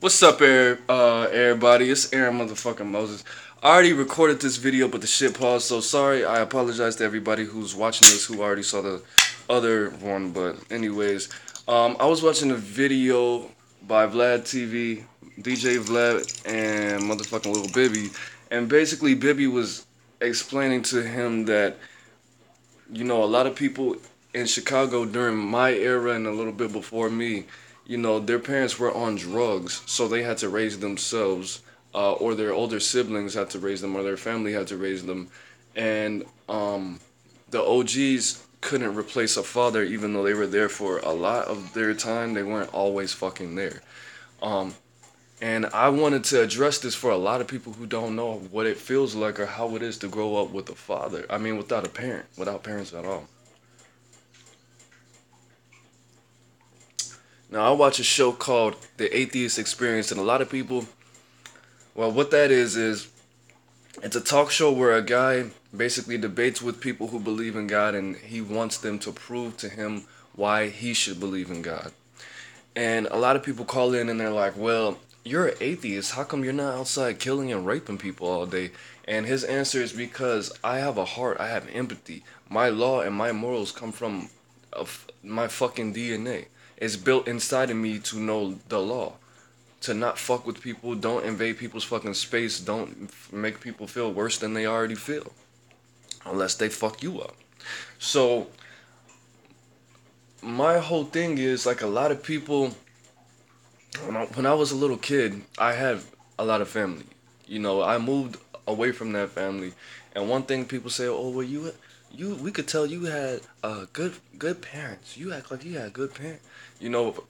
What's up, everybody? It's AaroniMoses. I already recorded this video, but the shit paused, so sorry. I apologize to everybody who's watching this who already saw the other one. But anyways, I was watching a video by Vlad TV, DJ Vlad, and motherfucking Little Bibby, and basically Bibby was explaining to him that a lot of people in Chicago during my era and a little bit before me, their parents were on drugs, so they had to raise themselves, or their older siblings had to raise them, or their family had to raise them, and the OGs couldn't replace a father, even though they were there for a lot of their time. They weren't always fucking there. Um, and I wanted to address this for a lot of people who don't know what it feels like or how it is to grow up with a father. I mean, without a parent, without parents at all. Now, I watch a show called The Atheist Experience, and a lot of people, well, what that is it's a talk show where a guy basically debates with people who believe in God, and he wants them to prove to him why he should believe in God. And a lot of people call in and they're like, well, you're an atheist. How come you're not outside killing and raping people all day? And his answer is because I have a heart, I have empathy. My law and my morals come from my fucking DNA. It's built inside of me to know the law, to not fuck with people, don't invade people's fucking space, don't make people feel worse than they already feel, unless they fuck you up. So my whole thing is like a lot of people. When I was a little kid, I had a lot of family. I moved away from that family, and one thing people say, "Oh, well, we could tell you had good parents. You act like you had good parents." You know,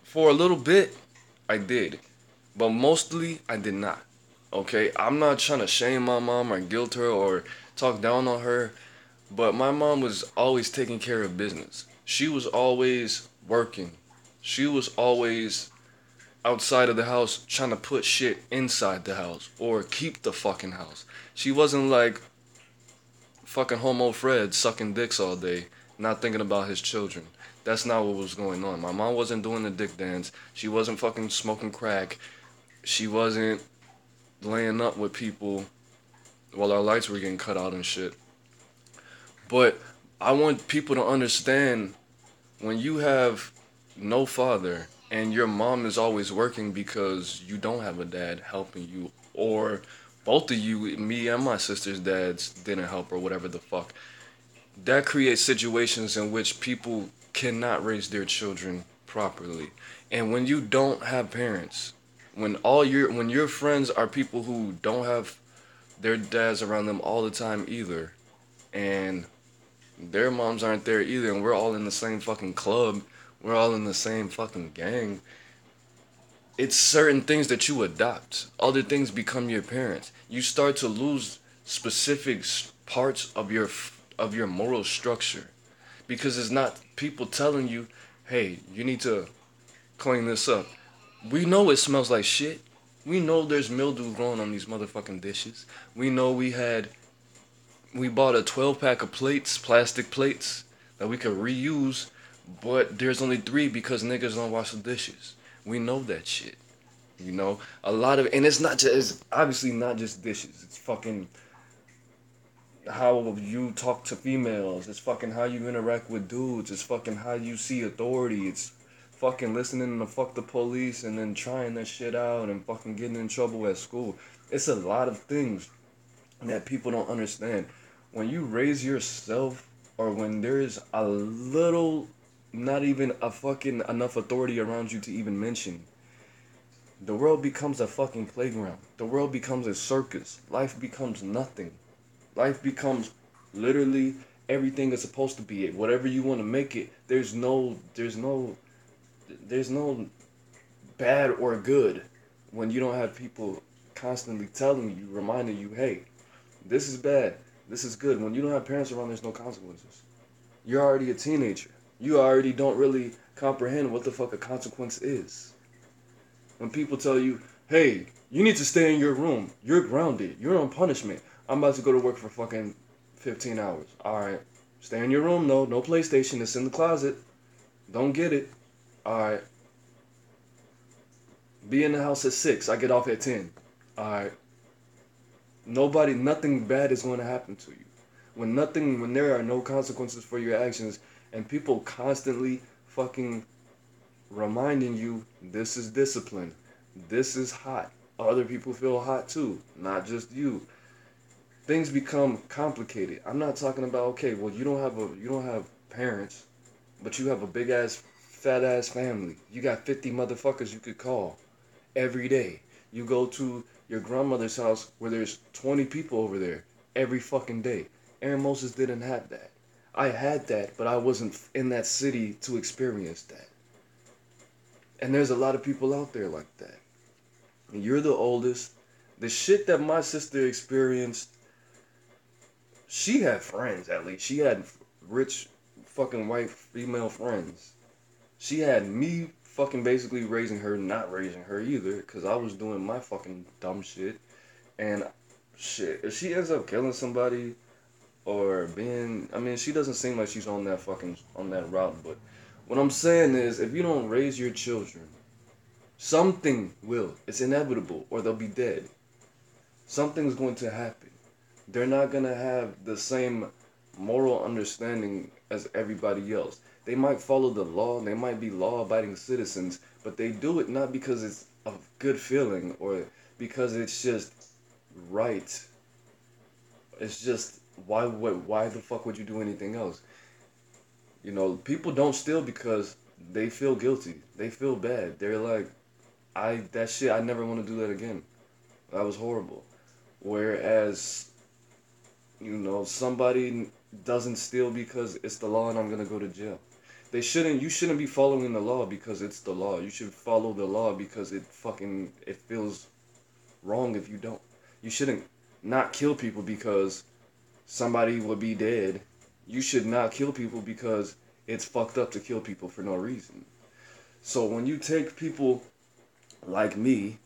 for a little bit, I did, but mostly I did not. Okay, I'm not trying to shame my mom or guilt her or talk down on her, but my mom was always taking care of business. She was always working. She was always outside of the house trying to put shit inside the house or keep the fucking house. She wasn't like fucking Homo Fred sucking dicks all day, not thinking about his children. That's not what was going on. My mom wasn't doing the dick dance. She wasn't fucking smoking crack. She wasn't laying up with people while our lights were getting cut out and shit. But I want people to understand when you have no father and your mom is always working because you don't have a dad helping you, or both of you, me and my sister's dads didn't help, or whatever the fuck, that creates situations in which people cannot raise their children properly. And when you don't have parents, when your friends are people who don't have their dads around them all the time either, and their moms aren't there either, and we're all in the same fucking club, we're all in the same fucking gang. It's certain things that you adopt. Other things become your parents. You start to lose specific parts of your moral structure because it's not people telling you, "Hey, you need to clean this up." We know it smells like shit. We know there's mildew growing on these motherfucking dishes. We know we bought a 12 pack of plates, plastic plates, that we could reuse, but there's only three because niggas don't wash the dishes. We know that shit. A lot of, and it's obviously not just dishes. It's fucking how you talk to females. It's fucking how you interact with dudes. It's fucking how you see authority. It's fucking listening to fuck the police and then trying that shit out and fucking getting in trouble at school. It's a lot of things that people don't understand. When you raise yourself, or when there's a little, not even a fucking enough authority around you to even mention, the world becomes a fucking playground. The world becomes a circus. Life becomes nothing. Life becomes literally everything is supposed to be it. Whatever you want to make it, there's no bad or good when you don't have people constantly telling you, reminding you, hey, this is bad, this is good. When you don't have parents around, there's no consequences. You're already a teenager. You already don't really comprehend what the fuck a consequence is. When people tell you, hey, you need to stay in your room, you're grounded, you're on punishment. I'm about to go to work for fucking 15 hours. Alright. Stay in your room, though. No PlayStation. It's in the closet. Don't get it. Alright. Be in the house at 6. I get off at 10. All right. Nothing bad is going to happen to you. When there are no consequences for your actions, and people constantly fucking reminding you this is discipline, this is hot. Other people feel hot too, not just you. Things become complicated. I'm not talking about okay, well you don't have parents, but you have a big ass fat ass family. You got 50 motherfuckers you could call every day. You go to your grandmother's house where there's 20 people over there every fucking day. AaroniMoses didn't have that. I had that, but I wasn't in that city to experience that. And there's a lot of people out there like that. And you're the oldest. The shit that my sister experienced, she had friends at least. She had rich fucking white female friends. She had me fucking basically raising her, not raising her either, because I was doing my fucking dumb shit. And shit, if she ends up killing somebody or being, I mean, she doesn't seem like she's on that route. But what I'm saying is, if you don't raise your children, something will. It's inevitable, or they'll be dead. Something's going to happen. They're not gonna have the same moral understanding as everybody else. They might follow the law, they might be law abiding citizens, but they do it not because it's a good feeling or because it's just right. It's just why the fuck would you do anything else? You know, people don't steal because they feel guilty. They feel bad. They're like, that shit I never want to do that again. That was horrible. Whereas somebody doesn't steal because it's the law and I'm gonna go to jail. You shouldn't be following the law because it's the law. You should follow the law because it feels wrong if you don't. You shouldn't not kill people because somebody will be dead. You should not kill people because it's fucked up to kill people for no reason. So when you take people like me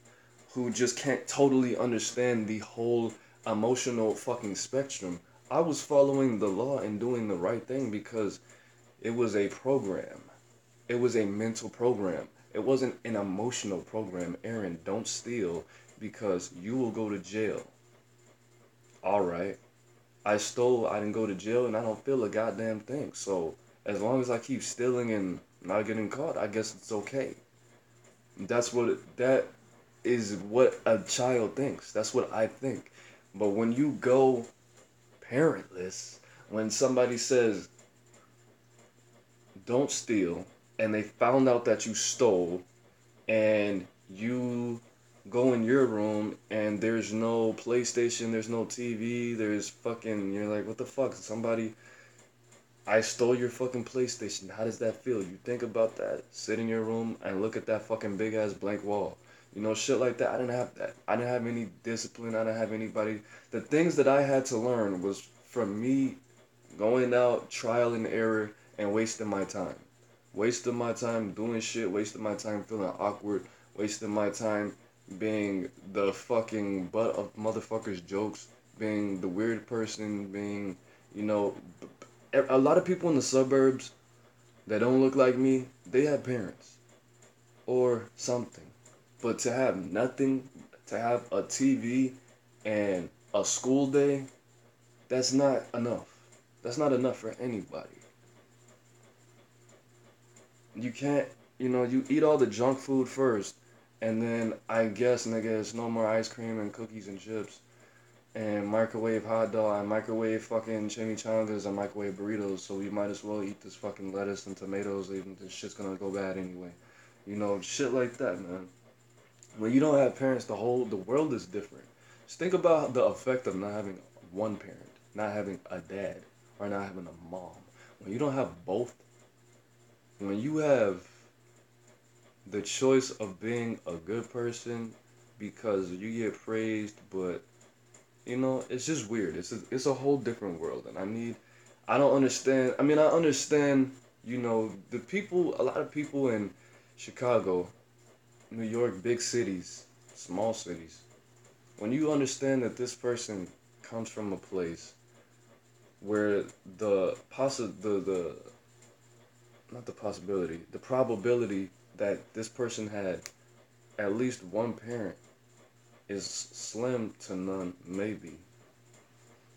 who just can't totally understand the whole emotional fucking spectrum. I was following the law and doing the right thing because it was a program. It was a mental program. It wasn't an emotional program. Aaron, don't steal because you will go to jail. All right. I stole, I didn't go to jail, and I don't feel a goddamn thing. So as long as I keep stealing and not getting caught, I guess it's okay. That is what a child thinks. That's what I think. But when you go parentless, when somebody says, don't steal, and they found out that you stole, and you go in your room and there's no PlayStation, there's no TV, you're like, what the fuck? I stole your fucking PlayStation. How does that feel? You think about that. Sit in your room and look at that fucking big ass blank wall. Shit like that. I didn't have that. I didn't have any discipline. I didn't have anybody. The things that I had to learn was from me going out, trial and error, and wasting my time. Wasting my time doing shit. Wasting my time feeling awkward. Wasting my time being the fucking butt of motherfuckers' jokes. Being the weird person. Being, you know, a lot of people in the suburbs that don't look like me, they have parents or something. But to have nothing, to have a TV and a school day, that's not enough. That's not enough for anybody. You can't, you eat all the junk food first, and then I guess, nigga, it's no more ice cream and cookies and chips and microwave hot dog and microwave fucking chimichangas and microwave burritos, so you might as well eat this fucking lettuce and tomatoes, even this shit's gonna go bad anyway. Shit like that, man. When you don't have parents, the world is different. Just think about the effect of not having one parent, not having a dad, or not having a mom. When you don't have both, when you have the choice of being a good person because you get praised, but it's just weird. It's a whole different world, and I don't understand. I mean, I understand. A lot of people in Chicago, New York, big cities, small cities. When you understand that this person comes from a place where the not the possibility, the probability that this person had at least one parent is slim to none, maybe.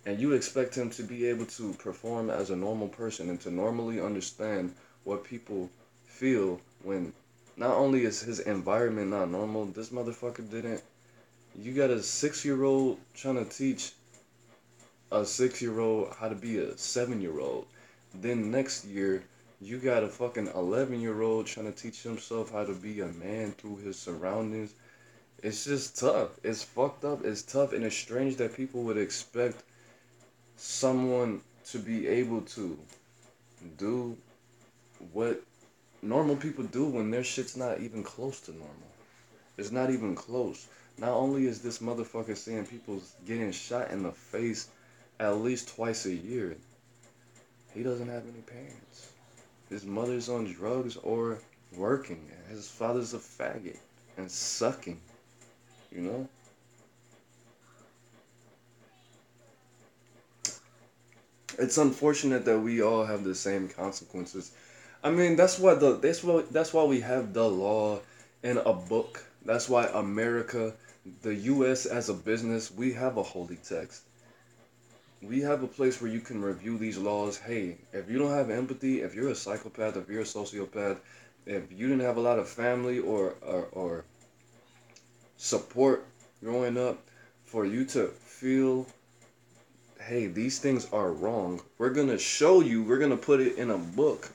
And you expect him to be able to perform as a normal person and to normally understand what people feel when not only is his environment not normal, this motherfucker didn't. You got a 6-year-old trying to teach a 6-year-old how to be a 7-year-old. Then next year, you got a fucking 11-year-old trying to teach himself how to be a man through his surroundings. It's just tough. It's fucked up. It's tough, and it's strange that people would expect someone to be able to do what normal people do when their shit's not even close to normal. It's not even close. Not only is this motherfucker seeing people getting shot in the face at least twice a year, he doesn't have any parents. His mother's on drugs or working. His father's a faggot and sucking, you know? It's unfortunate that we all have the same consequences. I mean, that's why we have the law in a book. That's why America, the US as a business, we have a holy text. We have a place where you can review these laws. Hey, if you don't have empathy, if you're a psychopath, if you're a sociopath, if you didn't have a lot of family or support growing up for you to feel, hey, these things are wrong, we're going to show you, we're going to put it in a book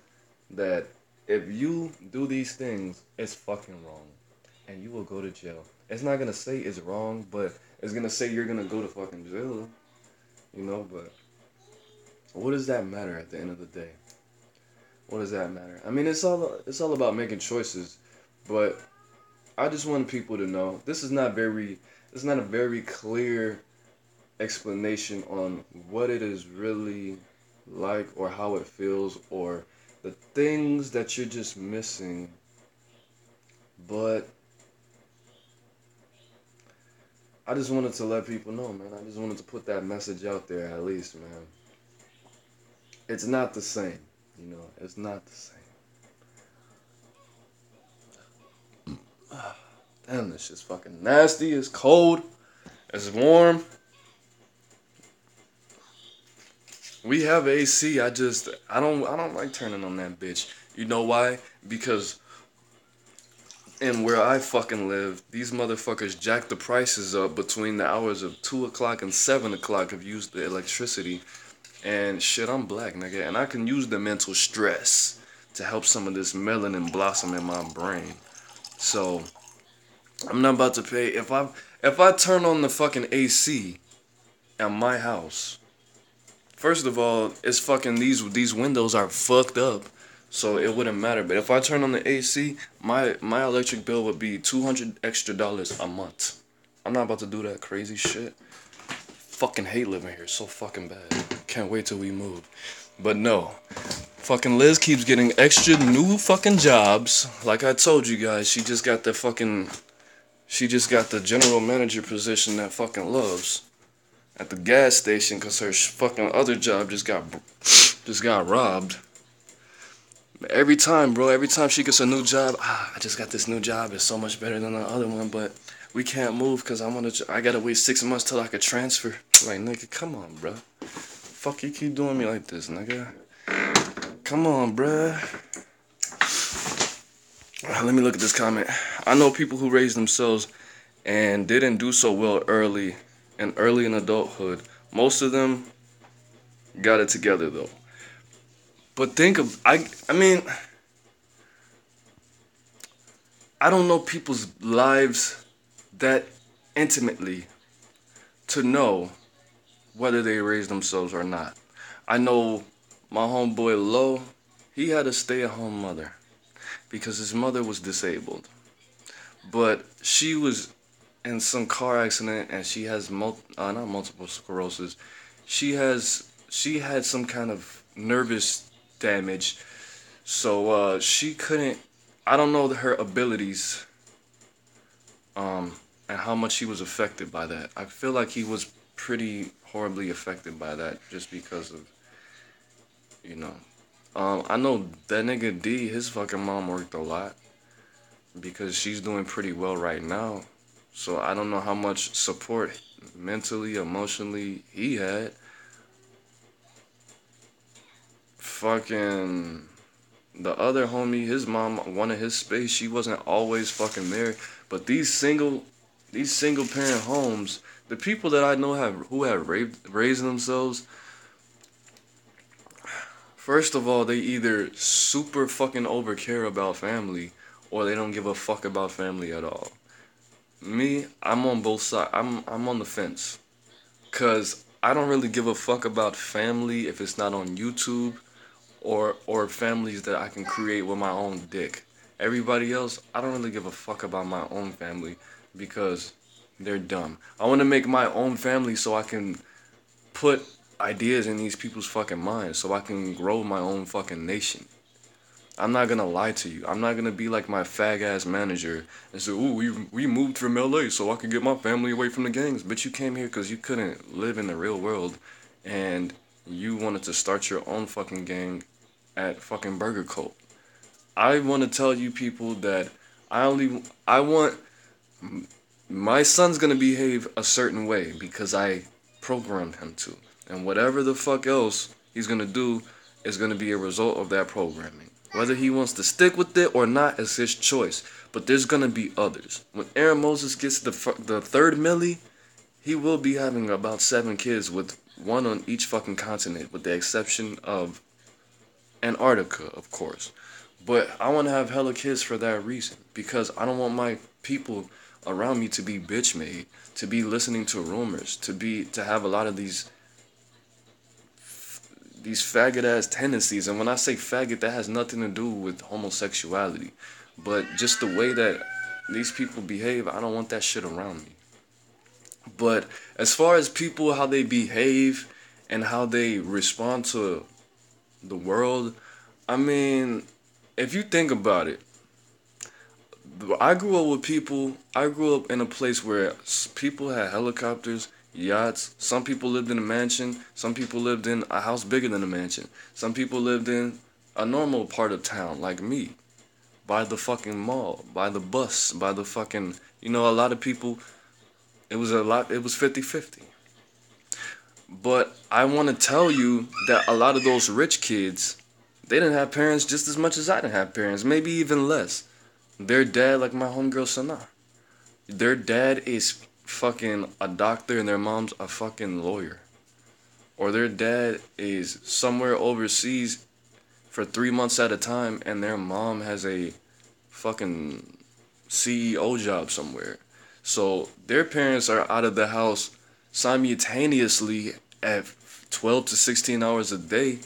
that if you do these things, it's fucking wrong. And you will go to jail. It's not going to say it's wrong, but it's going to say you're going to go to fucking jail. You know, but what does that matter at the end of the day? What does that matter? I mean, it's all about making choices, but I just want people to know it's not a very clear explanation on what it is really like or how it feels or the things that you're just missing. But I just wanted to let people know, man. I just wanted to put that message out there at least, man. It's not the same, you know. It's not the same. Damn, this shit's fucking nasty. It's cold. It's warm. We have AC. I don't like turning on that bitch. You know why? Because in where I fucking live, these motherfuckers jack the prices up between the hours of 2 o'clock and 7 o'clock of use the electricity. And shit, I'm black, nigga, and I can use the mental stress to help some of this melanin blossom in my brain. So I'm not about to pay if I turn on the fucking AC at my house. First of all, it's fucking these windows are fucked up, so it wouldn't matter. But if I turn on the AC, my electric bill would be $200 extra a month. I'm not about to do that crazy shit. Fucking hate living here, so fucking bad. Can't wait till we move. But no, fucking Liz keeps getting extra new fucking jobs. Like I told you guys, she just got the general manager position that fucking loves at the gas station because her fucking other job just got robbed. Every time, bro, every time she gets a new job, I just got this new job. It's so much better than the other one, but we can't move because I gotta wait 6 months till I could transfer. Like, nigga, come on, bro. Fuck you keep doing me like this, nigga. Come on, bruh. Let me look at this comment. I know people who raised themselves and didn't do so well early in adulthood. Most of them got it together though. But I mean, I don't know people's lives that intimately to know whether they raised themselves or not. I know my homeboy Lo, he had a stay-at-home mother because his mother was disabled. But she was in some car accident and she has not multiple sclerosis. She had some kind of nervous damage. So she couldn't I don't know her abilities and how much he was affected by that. I feel like he was pretty horribly affected by that just because of, you know. I know that nigga D, his fucking mom worked a lot. because she's doing pretty well right now. So I don't know how much support mentally, emotionally he had. Fucking the other homie, his mom wanted his space. She wasn't always fucking there. But these single parent homes, the people that I know who have raised themselves, first of all, they either super fucking over care about family or they don't give a fuck about family at all. Me, I'm on both sides. I'm on the fence. Cause I don't really give a fuck about family if it's not on YouTube or families that I can create with my own dick. Everybody else, I don't really give a fuck about my own family because they're dumb. I want to make my own family so I can put ideas in these people's fucking minds so I can grow my own fucking nation. I'm not gonna lie to you. I'm not gonna be like my fag ass manager and say, "Ooh, we moved from LA so I could get my family away from the gangs." But you came here because you couldn't live in the real world, and you wanted to start your own fucking gang at fucking Burger Cult. I want to tell you people that I want my son's gonna behave a certain way because I programmed him to, and whatever the fuck else he's gonna do is gonna be a result of that programming. Whether he wants to stick with it or not is his choice. But there's gonna be others. When Aaron Moses gets the third milli, he will be having about 7 kids with one on each fucking continent, with the exception of Antarctica, of course. But I want to have hella kids for that reason because I don't want my people around me to be bitch made, to be listening to rumors, to have a lot of these faggot ass tendencies. And when I say faggot, that has nothing to do with homosexuality, but just the way that these people behave. I don't want that shit around me. But as far as people, how they behave and how they respond to the world, I mean, if you think about it, I grew up with people. I grew up in a place where people had helicopters, yachts. Some people lived in a mansion. Some people lived in a house bigger than a mansion. Some people lived in a normal part of town, like me, by the fucking mall, by the bus, by the fucking. A lot of people. It was a lot. It was 50-50. But I want to tell you that a lot of those rich kids, they didn't have parents just as much as I didn't have parents, maybe even less. Their dad, like my homegirl Sana, their dad is fucking a doctor and their mom's a fucking lawyer. Or their dad is somewhere overseas for 3 months at a time and their mom has a fucking CEO job somewhere. So their parents are out of the house simultaneously at 12 to 16 hours a day.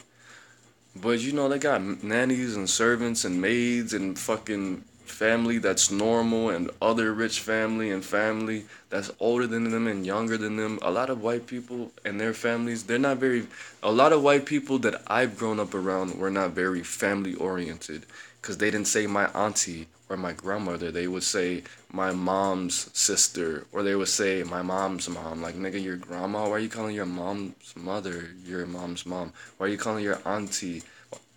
But they got nannies and servants and maids and fucking family that's normal and other rich family that's older than them and younger than them. A lot of white people and their families, they're not very. A lot of white people that I've grown up around were not very family oriented because they didn't say my auntie or my grandmother. They would say my mom's sister or they would say my mom's mom. Like, nigga, your grandma? Why are you calling your mom's mother your mom's mom? Why are you calling your auntie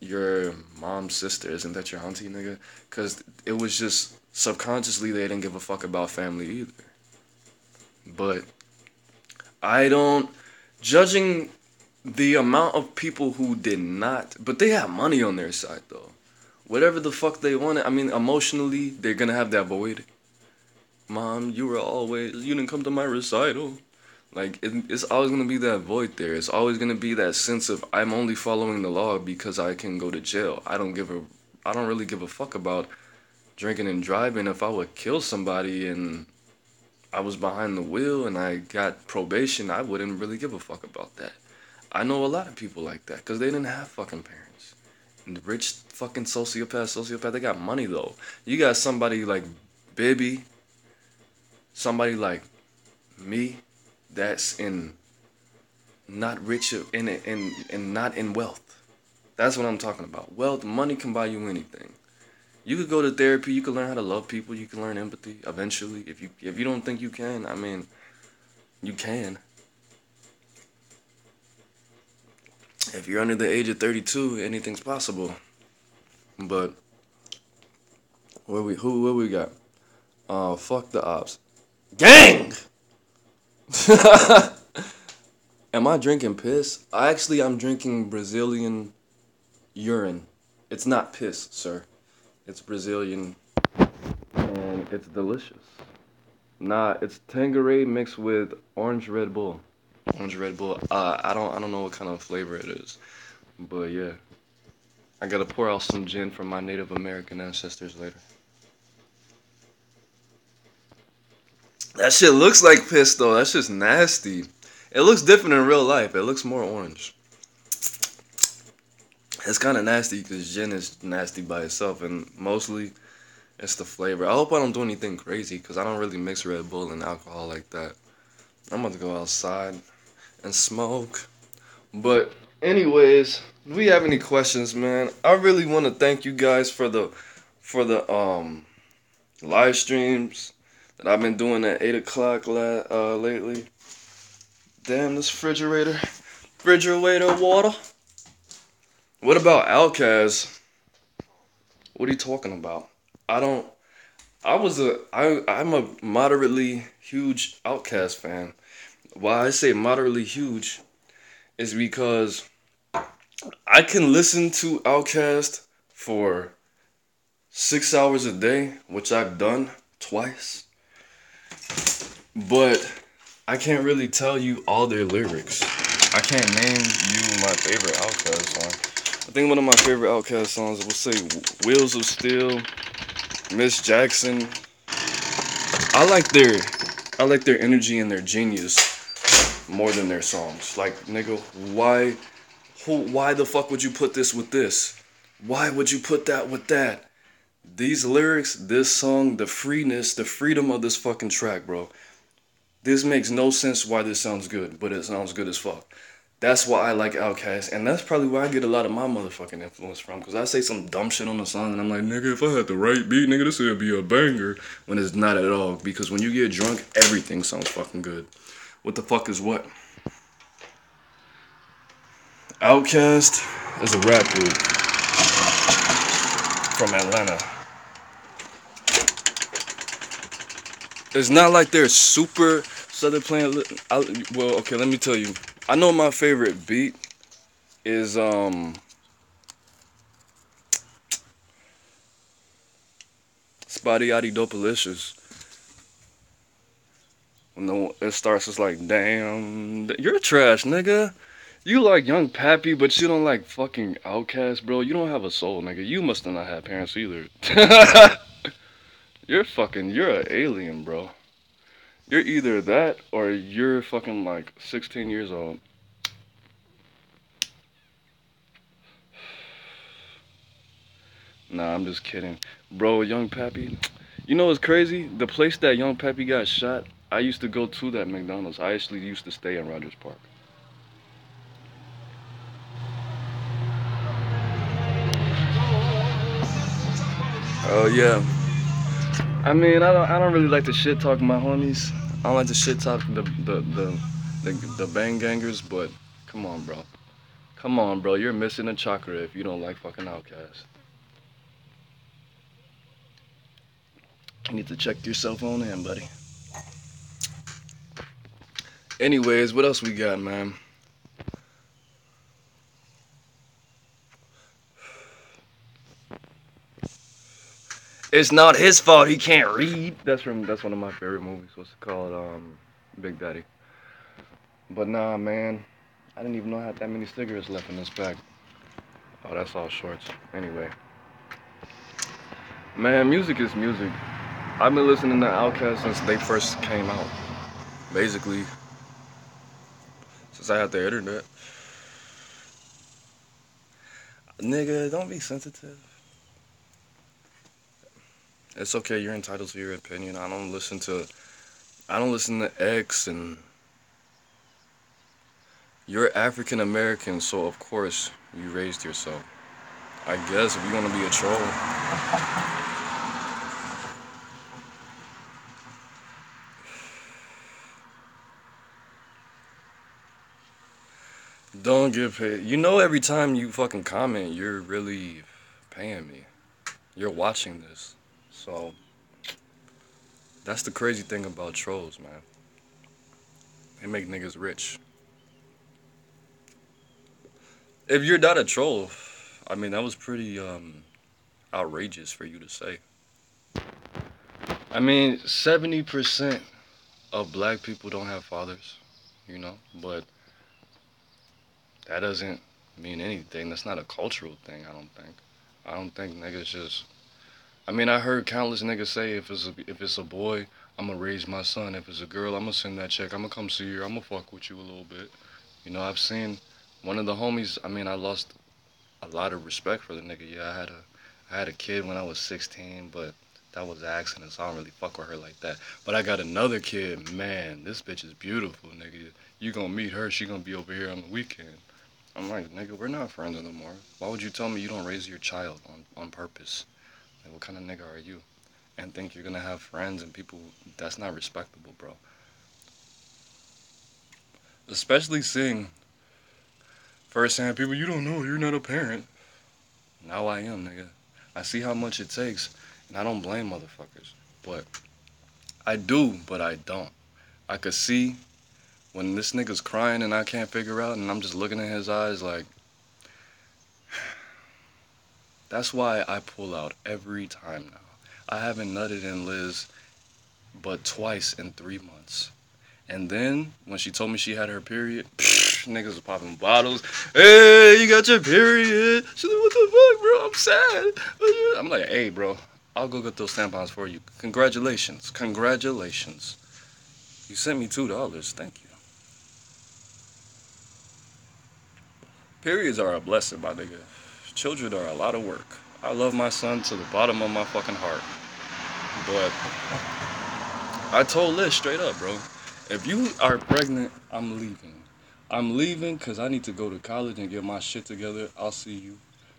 your mom's sister? Isn't that your auntie, nigga? Because it was just subconsciously they didn't give a fuck about family either. But I don't. Judging the amount of people who did not, but they had money on their side though. Whatever the fuck they wanted, I mean, emotionally, they're gonna have that void. Mom, you didn't come to my recital. Like, it's always gonna be that void there. It's always gonna be that sense of I'm only following the law because I can go to jail. I don't really give a fuck about drinking and driving. If I would kill somebody and I was behind the wheel and I got probation, I wouldn't really give a fuck about that. I know a lot of people like that because they didn't have fucking parents. And the rich fucking sociopath, they got money though. You got somebody like Baby, somebody like me, that's in not rich in not in wealth. That's what I'm talking about. Wealth, money can buy you anything. You could go to therapy. You can learn how to love people. You can learn empathy eventually. If you don't think you can, I mean, you can. If you're under the age of 32, anything's possible. But What we got? Fuck the ops. Gang! Am I drinking piss? I'm drinking Brazilian urine. It's not piss, sir. It's Brazilian and it's delicious. Nah, it's Tanqueray mixed with orange Red Bull. Orange Red Bull. I don't know what kind of flavor it is, but yeah, I gotta pour out some gin from my Native American ancestors later. That shit looks like piss though. That's just nasty. It looks different in real life. It looks more orange. It's kind of nasty because gin is nasty by itself, and mostly it's the flavor. I hope I don't do anything crazy because I don't really mix Red Bull and alcohol like that. I'm about to go outside and smoke. But anyways, do we have any questions, man? I really want to thank you guys for the live streams that I've been doing at 8 o'clock lately. Damn, this refrigerator water. What about Outkast? What are you talking about? I don't. I'm a moderately huge Outkast fan. Why I say moderately huge is because I can listen to Outkast for 6 hours a day, which I've done twice, but I can't really tell you all their lyrics. I can't name you my favorite Outkast song. I think one of my favorite Outkast songs will say "Wheels of Steel," Miss Jackson. I like their I like their energy and their genius more than their songs. Like, nigga, why the fuck would you put this with this? Why would you put that with that? These lyrics, this song, the freeness, the freedom of this fucking track, bro. This makes no sense why this sounds good, but it sounds good as fuck. That's why I like Outkast, and that's probably where I get a lot of my motherfucking influence from. Cause I say some dumb shit on the song, and I'm like, nigga, if I had the right beat, nigga, this would be a banger. When it's not at all. Because when you get drunk, everything sounds fucking good. What the fuck is what? Outkast is a rap group from Atlanta. It's not like they're super. So they're playing. Well, okay, let me tell you. I know my favorite beat is Spotty Yachty Dopalicious. When it starts, it's like, damn, you're trash, nigga. You like Young Pappy, but you don't like fucking Outkast, bro. You don't have a soul, nigga. You must have not had parents either. You're an alien, bro. You're either that or you're fucking like 16 years old. Nah, I'm just kidding. Bro, Young Pappy. You know what's crazy? The place that Young Pappy got shot, I used to go to that McDonald's. I actually used to stay in Rogers Park. Oh yeah. I don't really like to shit talk my homies. I don't like to shit talk the bang gangers, but come on, bro. Come on, bro. You're missing a chakra if you don't like fucking Outkast. You need to check your cell phone in, buddy. Anyways, what else we got, man? It's not his fault he can't read. That's one of my favorite movies. What's it called? Big Daddy. But nah, man. I didn't even know I had that many cigarettes left in this bag. Oh, that's all shorts. Anyway. Man, music is music. I've been listening to Outkast since they first came out. Basically, since I had the internet. Nigga, don't be sensitive. It's okay, you're entitled to your opinion. I don't listen to X, and you're African American, so of course you raised yourself. I guess if you want to be a troll. Don't get paid. You know, every time you fucking comment, you're really paying me. You're watching this. So that's the crazy thing about trolls, man. They make niggas rich. If you're not a troll, I mean that was pretty outrageous for you to say. I mean, 70% of black people don't have fathers, but that doesn't mean anything. That's not a cultural thing, I don't think. I don't think niggas just. I mean, I heard countless niggas say if it's a boy, I'm gonna raise my son. If it's a girl, I'm gonna send that check. I'm gonna come see you. I'm gonna fuck with you a little bit. I've seen one of the homies. I mean, I lost a lot of respect for the nigga. Yeah, I had a kid when I was 16, but that was an accident, so I don't really fuck with her like that. But I got another kid. Man, this bitch is beautiful, nigga. You gonna meet her? She gonna be over here on the weekend. I'm like, nigga, we're not friends anymore. Why would you tell me you don't raise your child on purpose? Like, what kind of nigga are you? And think you're gonna have friends and people? That's not respectable, bro. Especially seeing firsthand people you don't know. You're not a parent. Now I am, nigga. I see how much it takes, and I don't blame motherfuckers. But I do, but I don't. I could see when this nigga's crying and I can't figure out, and I'm just looking in his eyes like, that's why I pull out every time now. I haven't nutted in Liz but twice in 3 months. And then when she told me she had her period, niggas was popping bottles. Hey, you got your period? She's like, what the fuck, bro? I'm sad. I'm like, hey, bro, I'll go get those tampons for you. Congratulations, congratulations. You sent me $2. Thank you. Periods are a blessing, my nigga. Children are a lot of work. I love my son to the bottom of my fucking heart. But I told Liz straight up, bro. If you are pregnant, I'm leaving. I'm leaving because I need to go to college and get my shit together. I'll see you.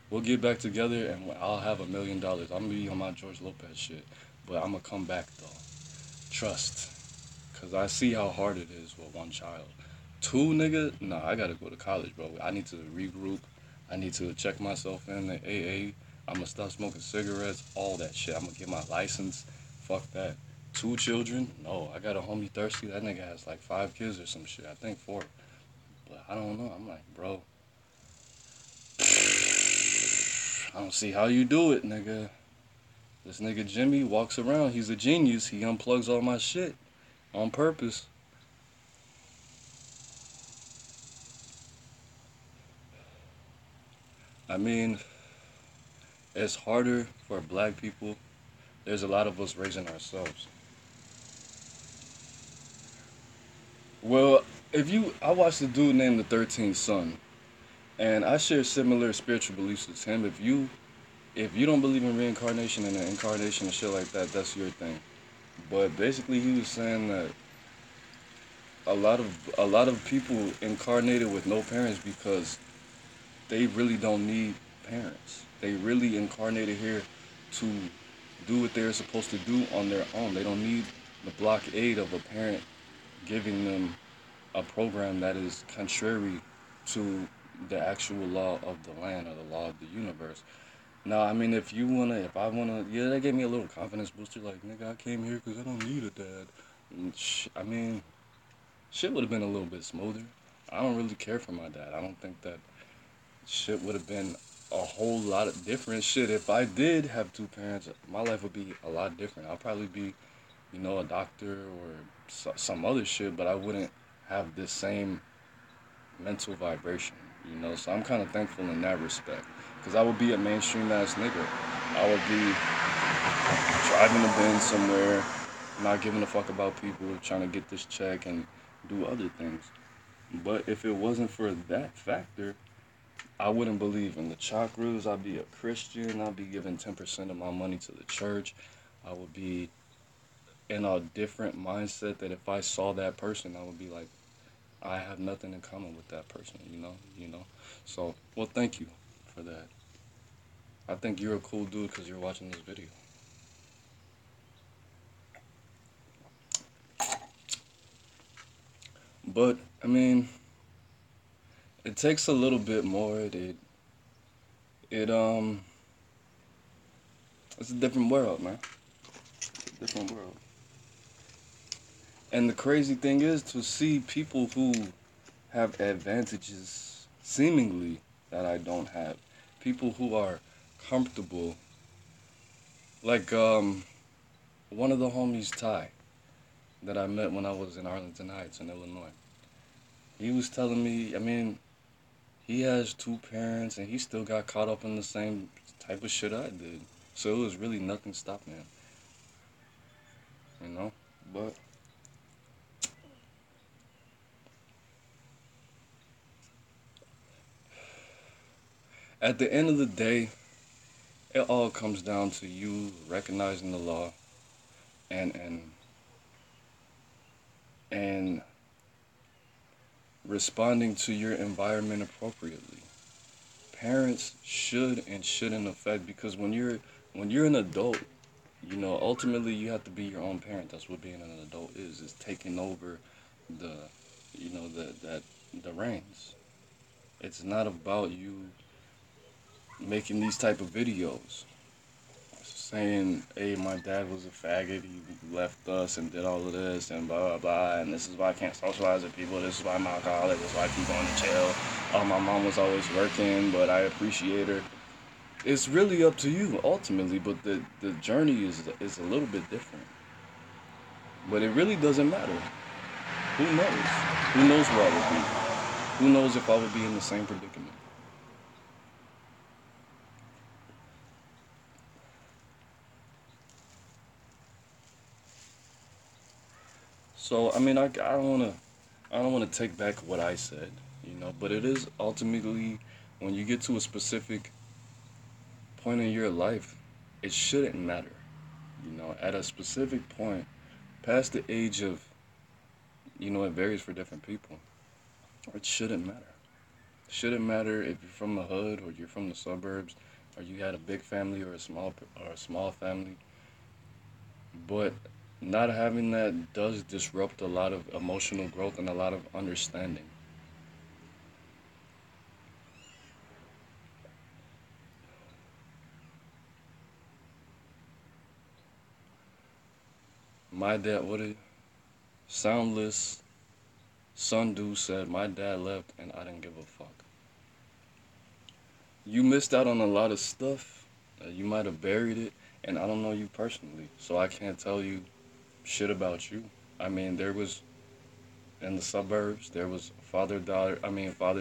We'll get back together and I'll have $1 million. I'm gonna be on my George Lopez shit. But I'm gonna come back though. Trust. Because I see how hard it is with one child. Two, nigga, nah, I gotta go to college, bro. I need to regroup. I need to check myself in the AA. I'm gonna stop smoking cigarettes, all that shit. I'm gonna get my license. Fuck that. Two children? No, I got a homie thirsty. That nigga has like 5 kids or some shit. I think four. But I don't know. I'm like, bro, I don't see how you do it, nigga. This nigga Jimmy walks around. He's a genius. He unplugs all my shit on purpose. I mean, it's harder for black people. There's a lot of us raising ourselves. Well, I watched a dude named the 13th Son, and I share similar spiritual beliefs as him. If you don't believe in reincarnation and incarnation and shit like that, that's your thing. But basically, he was saying that a lot of people incarnated with no parents because they really don't need parents. They really incarnated here to do what they're supposed to do on their own. They don't need the blockade of a parent giving them a program that is contrary to the actual law of the land or the law of the universe. Now, I mean, if I wanna, yeah, that gave me a little confidence booster. Like, nigga, I came here because I don't need a dad. I mean, shit would have been a little bit smoother. I don't really care for my dad. I don't think that shit would have been a whole lot of different shit. If I did have two parents, my life would be a lot different. I'll probably be, a doctor or some other shit, but I wouldn't have this same mental vibration, So I'm kind of thankful in that respect, because I would be a mainstream ass nigga. I would be driving a Benz somewhere, not giving a fuck about people, trying to get this check and do other things. But if it wasn't for that factor, I wouldn't believe in the chakras. I'd be a Christian. I'd be giving 10% of my money to the church. I would be in a different mindset that if I saw that person, I would be like, I have nothing in common with that person. So, well, thank you for that. I think you're a cool dude because you're watching this video. But I mean, it takes a little bit more. It it's a different world, man. Different world. And the crazy thing is to see people who have advantages seemingly that I don't have. People who are comfortable. Like one of the homies, Ty, that I met when I was in Arlington Heights in Illinois. He was telling me, I mean, he has two parents and he still got caught up in the same type of shit I did. So it was really nothing stopping him, you know? But at the end of the day, it all comes down to you recognizing the law and and and responding to your environment appropriately. Parents should and shouldn't affect because when you're an adult, you know, ultimately you have to be your own parent. That's what being an adult is taking over the you know the reins. It's not about you making these type of videos saying, hey, my dad was a faggot, he left us and did all of this and blah blah blah, and this is why I can't socialize with people, this is why I'm alcoholic, this is why I keep going to jail. Oh, my mom was always working, but I appreciate her. It's really up to you ultimately, but the journey is a little bit different. But it really doesn't matter. Who knows? Who knows where I would be? Who knows if I would be in the same predicament? So I mean, I don't wanna take back what I said, you know. But it is ultimately when you get to a specific point in your life, it shouldn't matter, you know. At a specific point, past the age of, you know, it varies for different people. It shouldn't matter. Shouldn't matter if you're from the hood or you're from the suburbs, or you had a big family or a small family. But not having that does disrupt a lot of emotional growth and a lot of understanding. My dad, what a soundless son dude said, my dad left and I didn't give a fuck. You missed out on a lot of stuff. You might have buried it, and I don't know you personally, so I can't tell you shit about you. I mean, there was in the suburbs, there was father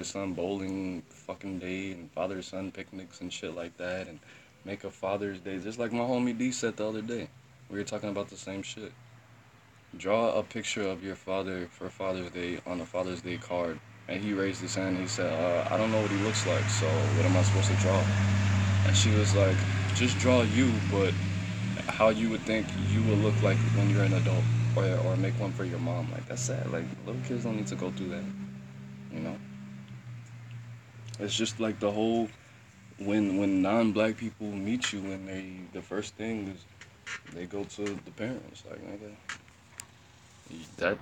son bowling fucking day and father son picnics and shit like that, and make a Father's Day, just like my homie D said the other day. We were talking about the same shit. Draw a picture of your father for Father's Day on a Father's Day card. And he raised his hand and he said, I don't know what he looks like, so what am I supposed to draw? And she was like, just draw you, but how you would think you would look like when you're an adult. Or make one for your mom. Like, that's sad. Like, little kids don't need to go through that, you know? It's just like the whole, when non-black people meet you and the first thing is they go to the parents. Like, nigga, that,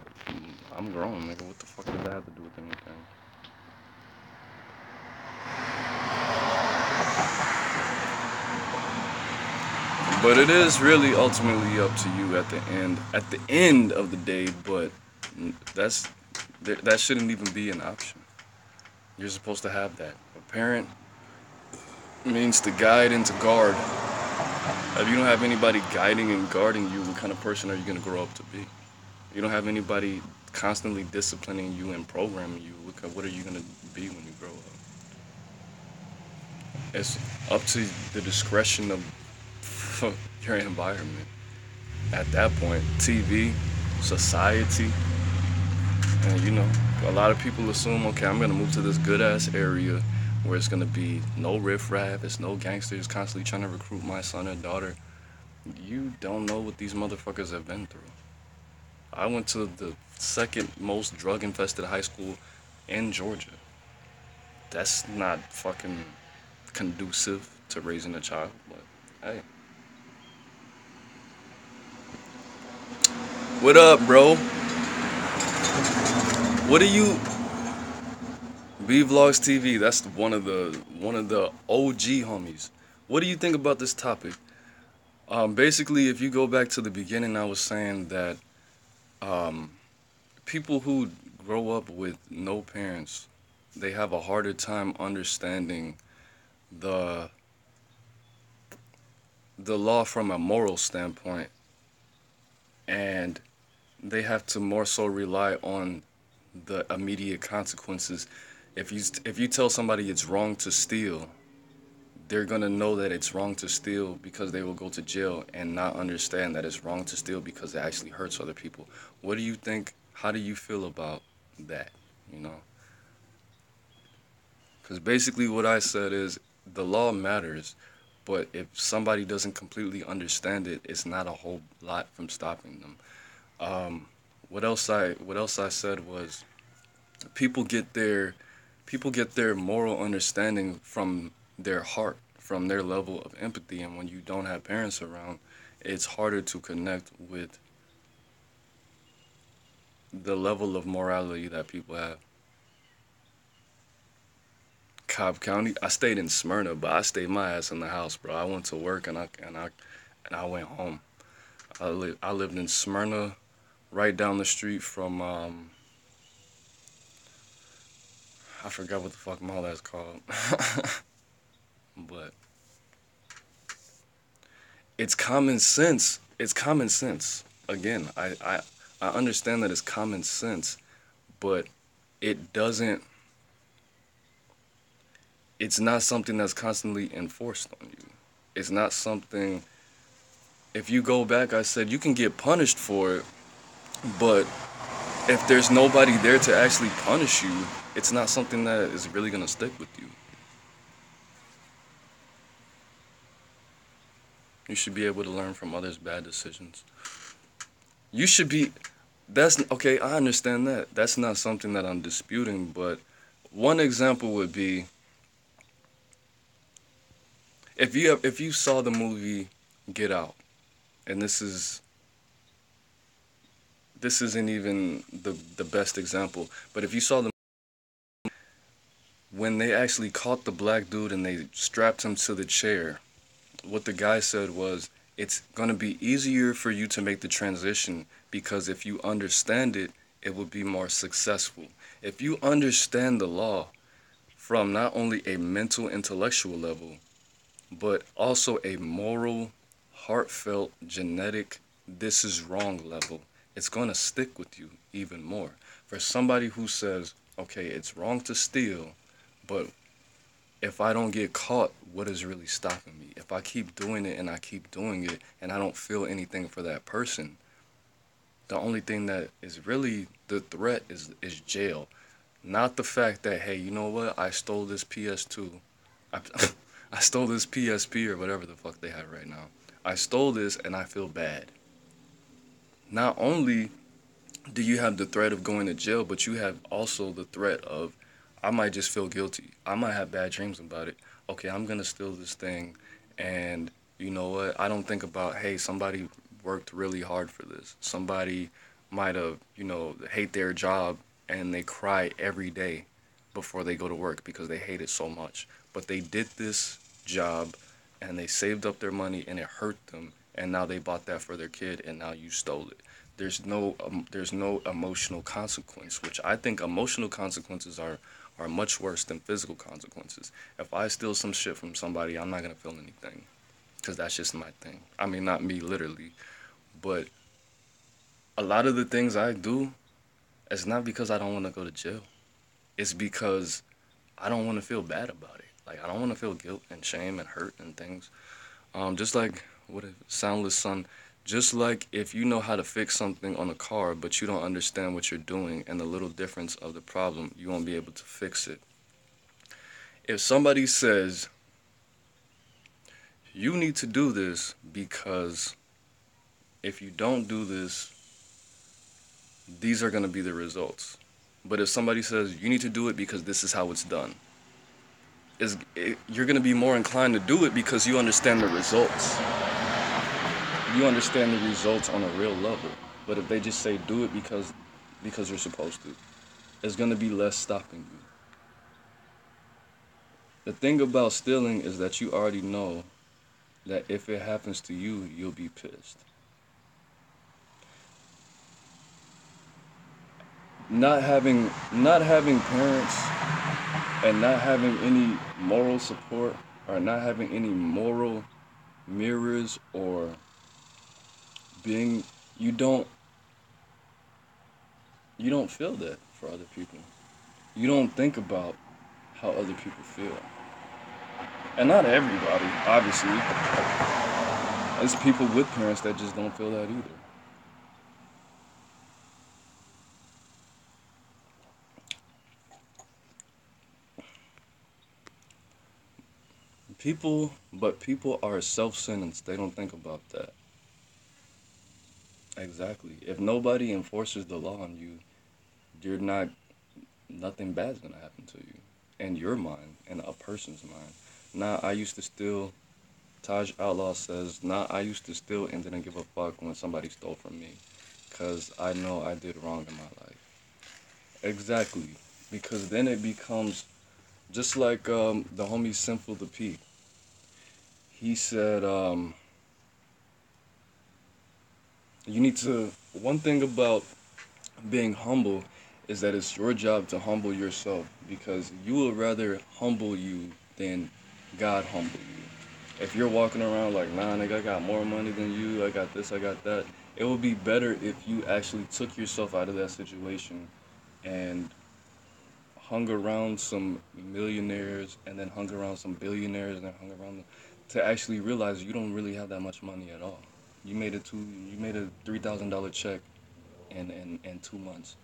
I'm grown, nigga. What the fuck does that have to do with anything? But it is really ultimately up to you at the end of the day. But that's that shouldn't even be an option. You're supposed to have that. A parent means to guide and to guard. If you don't have anybody guiding and guarding you, what kind of person are you gonna grow up to be? You don't have anybody constantly disciplining you and programming you. What are you gonna be when you grow up? It's up to the discretion of your environment. At that point, TV, society, and you know, a lot of people assume, okay, I'm gonna move to this good ass area where it's gonna be no riffraff, it's no gangsters constantly trying to recruit my son or daughter. You don't know what these motherfuckers have been through. I went to the second most drug infested high school in Georgia. That's not fucking conducive to raising a child, but hey. What up, bro? What do you B Vlogs TV? That's one of the OG homies. What do you think about this topic? Basically, if you go back to the beginning, I was saying that um, people who grow up with no parents, they have a harder time understanding the the law from a moral standpoint, and they have to more so rely on the immediate consequences. If you tell somebody it's wrong to steal, they're gonna know that it's wrong to steal because they will go to jail and not understand that it's wrong to steal because it actually hurts other people. What do you think? How do you feel about that? You know, because basically what I said is the law matters, but if somebody doesn't completely understand it, it's not a whole lot from stopping them. Um, what else I said was people get their people get their moral understanding from their heart, from their level of empathy, and when you don't have parents around, it's harder to connect with the level of morality that people have. Cobb County, I stayed in Smyrna, but I stayed my ass in the house, bro. I went to work and I went home. I lived in Smyrna, right down the street from I forgot what the fuck mall that's called, but it's common sense. It's common sense. Again, I understand that it's common sense, but it doesn't. It's not something that's constantly enforced on you. It's not something. If you go back, I said you can get punished for it, but if there's nobody there to actually punish you, it's not something that is really gonna stick with you. You should be able to learn from others' bad decisions. You should be. That's okay. I understand that. That's not something that I'm disputing, but one example would be if you saw the movie Get Out, and this isn't even the best example, but if you saw the when they actually caught the black dude and they strapped him to the chair, what the guy said was it's gonna be easier for you to make the transition because if you understand it, it will be more successful. If you understand the law from not only a mental intellectual level, but also a moral, heartfelt, genetic, this is wrong level, it's going to stick with you even more. For somebody who says, okay, it's wrong to steal, but if I don't get caught, what is really stopping me? If I keep doing it and I keep doing it and I don't feel anything for that person, the only thing that is really the threat is jail. Not the fact that, hey, you know what? I stole this PS2. I, I stole this PSP or whatever the fuck they have right now. I stole this and I feel bad. Not only do you have the threat of going to jail, but you have also the threat of, I might just feel guilty. I might have bad dreams about it. Okay, I'm gonna steal this thing, and you know what? I don't think about, hey, somebody worked really hard for this. Somebody might have, hate their job and they cry every day before they go to work because they hate it so much. But they did this job and they saved up their money and it hurt them, and now they bought that for their kid and now you stole it. There's no emotional consequence, which I think emotional consequences are much worse than physical consequences. If I steal some shit from somebody, I'm not gonna feel anything because that's just my thing. I mean, not me literally, but a lot of the things I do, it's not because I don't want to go to jail. It's because I don't want to feel bad about it. Like I don't want to feel guilt and shame and hurt and things. Just like what a soundless son. Just like if you know how to fix something on a car, but you don't understand what you're doing and the little difference of the problem, you won't be able to fix it. If somebody says you need to do this because if you don't do this, these are going to be the results. But if somebody says you need to do it because this is how it's done, you're going to be more inclined to do it because you understand the results. You understand the results on a real level. But if they just say do it because you're supposed to, it's going to be less stopping you. The thing about stealing is that you already know that if it happens to you, you'll be pissed. Not having parents and not having any moral support or not having any moral mirrors or being you don't you don't feel that for other people. You don't think about how other people feel. And not everybody, obviously. There's people with parents that just don't feel that either. People are self-sentenced. They don't think about that. Exactly. If nobody enforces the law on you, you're not, nothing bad's gonna happen to you. In your mind, in a person's mind. Nah, I used to steal. Taj Outlaw says, nah, I used to steal and didn't give a fuck when somebody stole from me. Because I know I did wrong in my life. Exactly. Because then it becomes just like the homie Sinful the P. He said, you need to, one thing about being humble is that it's your job to humble yourself because you would rather humble you than God humble you. If you're walking around like, nah, nigga, I got more money than you, I got this, I got that, it would be better if you actually took yourself out of that situation and hung around some millionaires and then hung around some billionaires and then hung around them to actually realize you don't really have that much money at all. You made a $3,000 check in 2 months.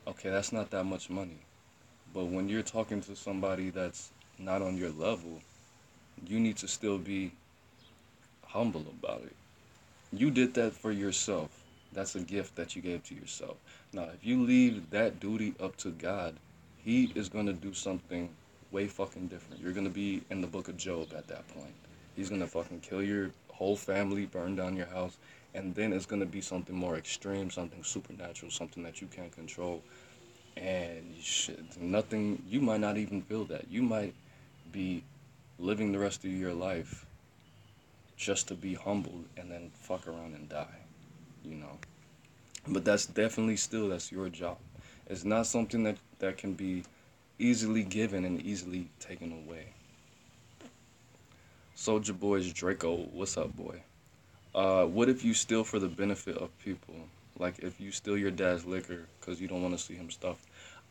Okay, that's not that much money. But when you're talking to somebody that's not on your level, you need to still be humble about it. You did that for yourself. That's a gift that you gave to yourself. Now, if you leave that duty up to God, He is going to do something way fucking different. You're going to be in the book of Job at that point. He's going to fucking kill your whole family, burn down your house, and then it's going to be something more extreme, something supernatural, something that you can't control. And shit, nothing, you might not even feel that. You might be living the rest of your life just to be humbled and then fuck around and die, you know. But that's definitely still that's your job. It's not something that can be easily given and easily taken away. Soldier Boy's Draco, what's up, boy? What if you steal for the benefit of people? Like if you steal your dad's liquor because you don't want to see him stuffed.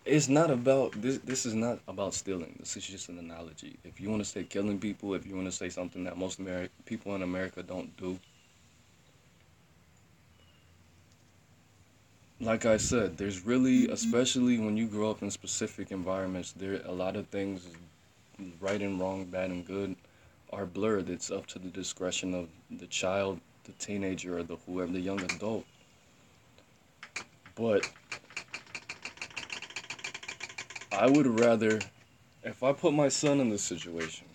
It's not about this. This is not about stealing. This is just an analogy. If you want to say killing people, if you want to say something that most people in America don't do, like I said, there's really, especially when you grow up in specific environments, there a lot of things, right and wrong, bad and good, are blurred. It's up to the discretion of the child, the teenager, or the whoever, the young adult. But I would rather, if I put my son in this situation,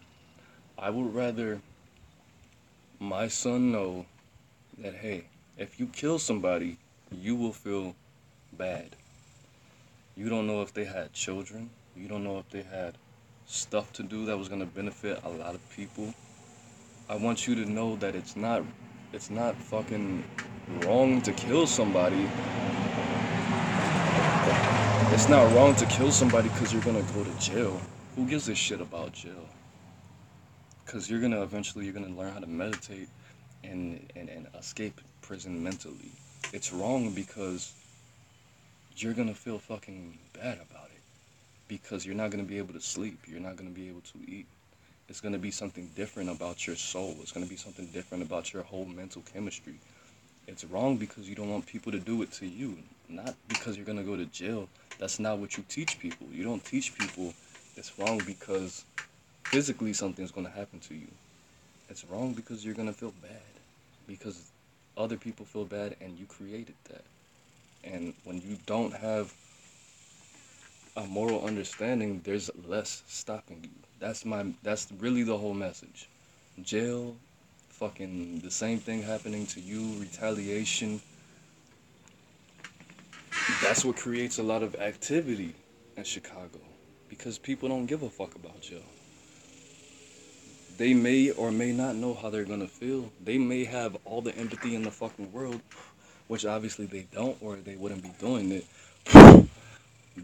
I would rather my son know that hey, if you kill somebody, you will feel bad. You don't know if they had children. You don't know if they had stuff to do that was going to benefit a lot of people. I want you to know that it's not fucking wrong to kill somebody. It's not wrong to kill somebody because you're going to go to jail. Who gives a shit about jail? Because you're going to learn how to meditate and escape prison mentally. It's wrong because you're going to feel fucking bad about it. Because you're not going to be able to sleep. You're not going to be able to eat. It's going to be something different about your soul. It's going to be something different about your whole mental chemistry. It's wrong because you don't want people to do it to you, not because you're going to go to jail. That's not what you teach people. You don't teach people it's wrong because physically something's going to happen to you. It's wrong because you're going to feel bad. Because other people feel bad and you created that. And when you don't have a moral understanding, there's less stopping you. That's really the whole message. Jail, fucking the same thing happening to you, retaliation. That's what creates a lot of activity in Chicago because people don't give a fuck about jail. They may or may not know how they're gonna feel. They may have all the empathy in the fucking world, which obviously they don't, or they wouldn't be doing it.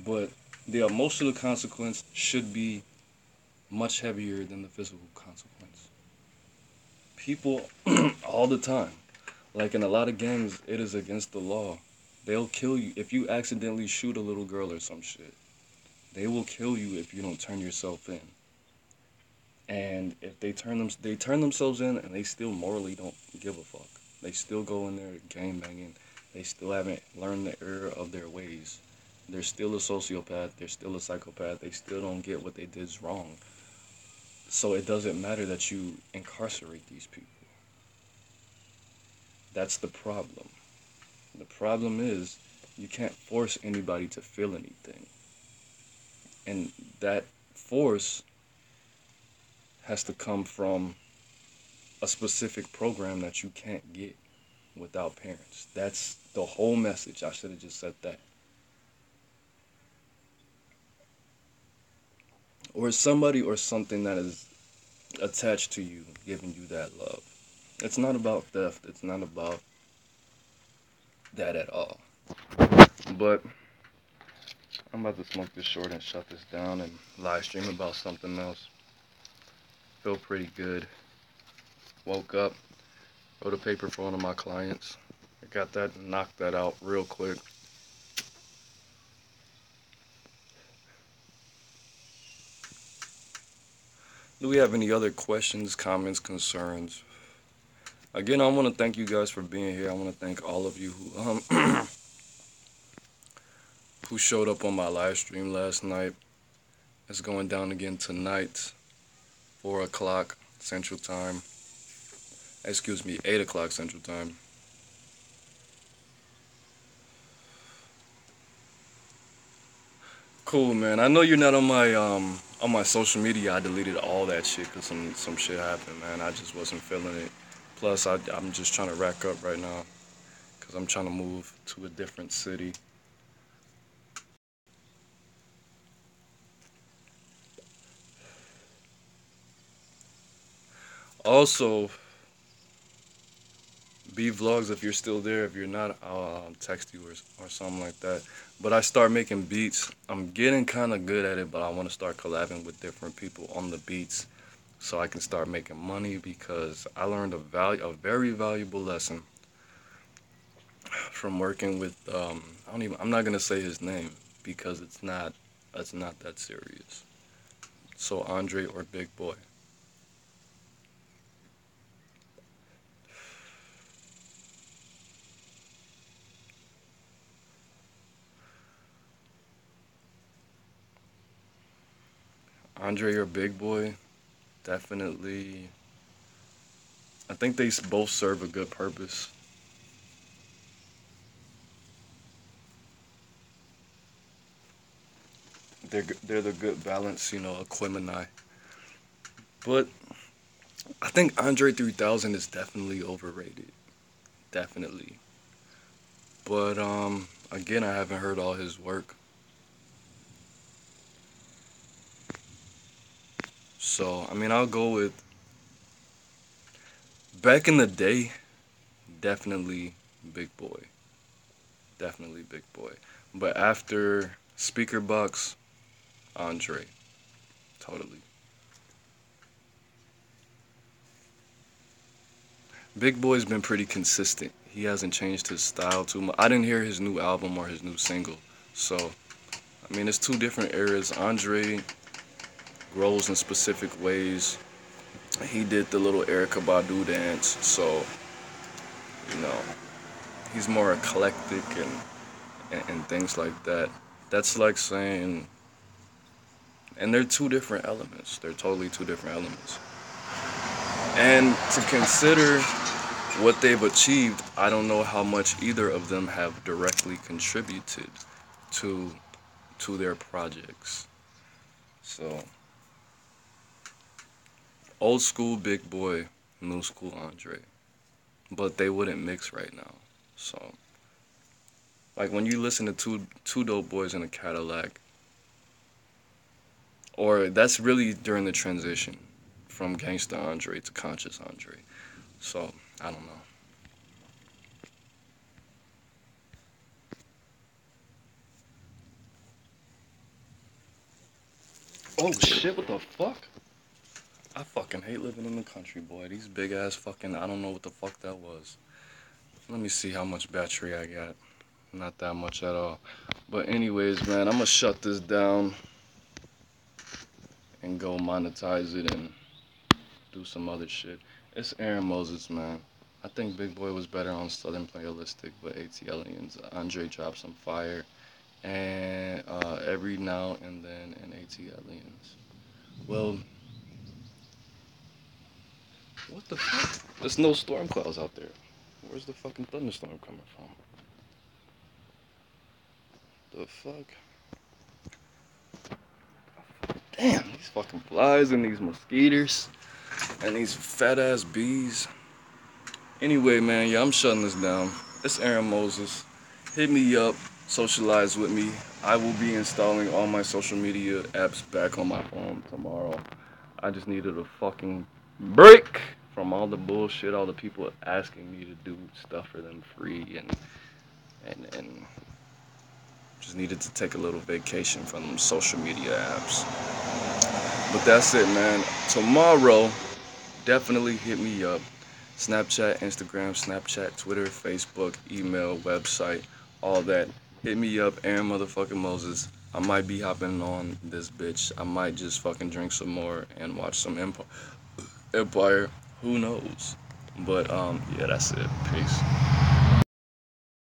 But the emotional consequence should be much heavier than the physical consequence. People all the time, like in a lot of gangs, it is against the law. They'll kill you if you accidentally shoot a little girl or some shit. They will kill you if you don't turn yourself in. And if they turn themselves in and they still morally don't give a fuck. They still go in there gang banging. They still haven't learned the error of their ways. They're still a sociopath. They're still a psychopath. They still don't get what they did's wrong. So it doesn't matter that you incarcerate these people. That's the problem. The problem is you can't force anybody to feel anything. And that force has to come from a specific program that you can't get without parents. That's the whole message. I should have just said that. Or somebody or something that is attached to you, giving you that love. It's not about theft. It's not about that at all. But I'm about to smoke this short and shut this down and live stream about something else. Feel pretty good. Woke up, wrote a paper for one of my clients. I got that, knocked that out real quick. Do we have any other questions, comments, concerns? Again, I want to thank you guys for being here. I want to thank all of you who showed up on my live stream last night. It's going down again tonight, 4 o'clock Central Time. Excuse me, 8 o'clock Central Time. Cool, man. I know you're not on my social media. I deleted all that shit because some shit happened, man. I just wasn't feeling it. Plus, I'm just trying to rack up right now because I'm trying to move to a different city. Also, B vlogs if you're still there. If you're not, I'll text you or something like that. But I start making beats. I'm getting kind of good at it, but I want to start collabing with different people on the beats so I can start making money because I learned a very valuable lesson from working with I'm not gonna say his name because it's not that serious. So Andre or Big Boy. Andre or Big Boy, definitely. I think they both serve a good purpose. They're the good balance, Aquemini. But I think Andre 3000 is definitely overrated, definitely. But again, I haven't heard all his work, so I mean, I'll go with back in the day, definitely Big Boy, definitely Big Boy. But after Speaker Box, Andre, totally. Big Boy's been pretty consistent. He hasn't changed his style too much. I didn't hear his new album or his new single. So, I mean, it's two different eras. Andre grows in specific ways. He did the little Erica Badu dance. So, you know, he's more eclectic and things like that. That's like saying, and they're two different elements. They're totally two different elements. And to consider what they've achieved, I don't know how much either of them have directly contributed to their projects. So, old school Big Boy, new school Andre, but they wouldn't mix right now. So, like when you listen to two dope boys in a Cadillac, or that's really during the transition from Gangsta Andre to Conscious Andre. So I don't know. Oh shit! What the fuck? I fucking hate living in the country, boy. These big ass fucking. I don't know what the fuck that was. Let me see how much battery I got. Not that much at all. But anyways, man, I'm gonna shut this down and go monetize it and do some other shit. It's Aaron Moses, man. I think Big Boy was better on Southern Playalistic, but AT Aliens. Andre dropped some fire, and every now and then in AT Aliens. Well, what the fuck? There's no storm clouds out there. Where's the fucking thunderstorm coming from? The fuck? Damn, these fucking flies and these mosquitoes and these fat ass bees. Anyway, man, yeah, I'm shutting this down. It's Aaron Moses. Hit me up, socialize with me. I will be installing all my social media apps back on my phone tomorrow. I just needed a fucking break from all the bullshit, all the people asking me to do stuff for them free and just needed to take a little vacation from them social media apps. But that's it, man. Tomorrow, definitely hit me up. Snapchat, Instagram, Snapchat, Twitter, Facebook, email, website, all that. Hit me up, Aaron motherfucking Moses. I might be hopping on this bitch. I might just fucking drink some more and watch some Empire. Who knows? But yeah, that's it. Peace.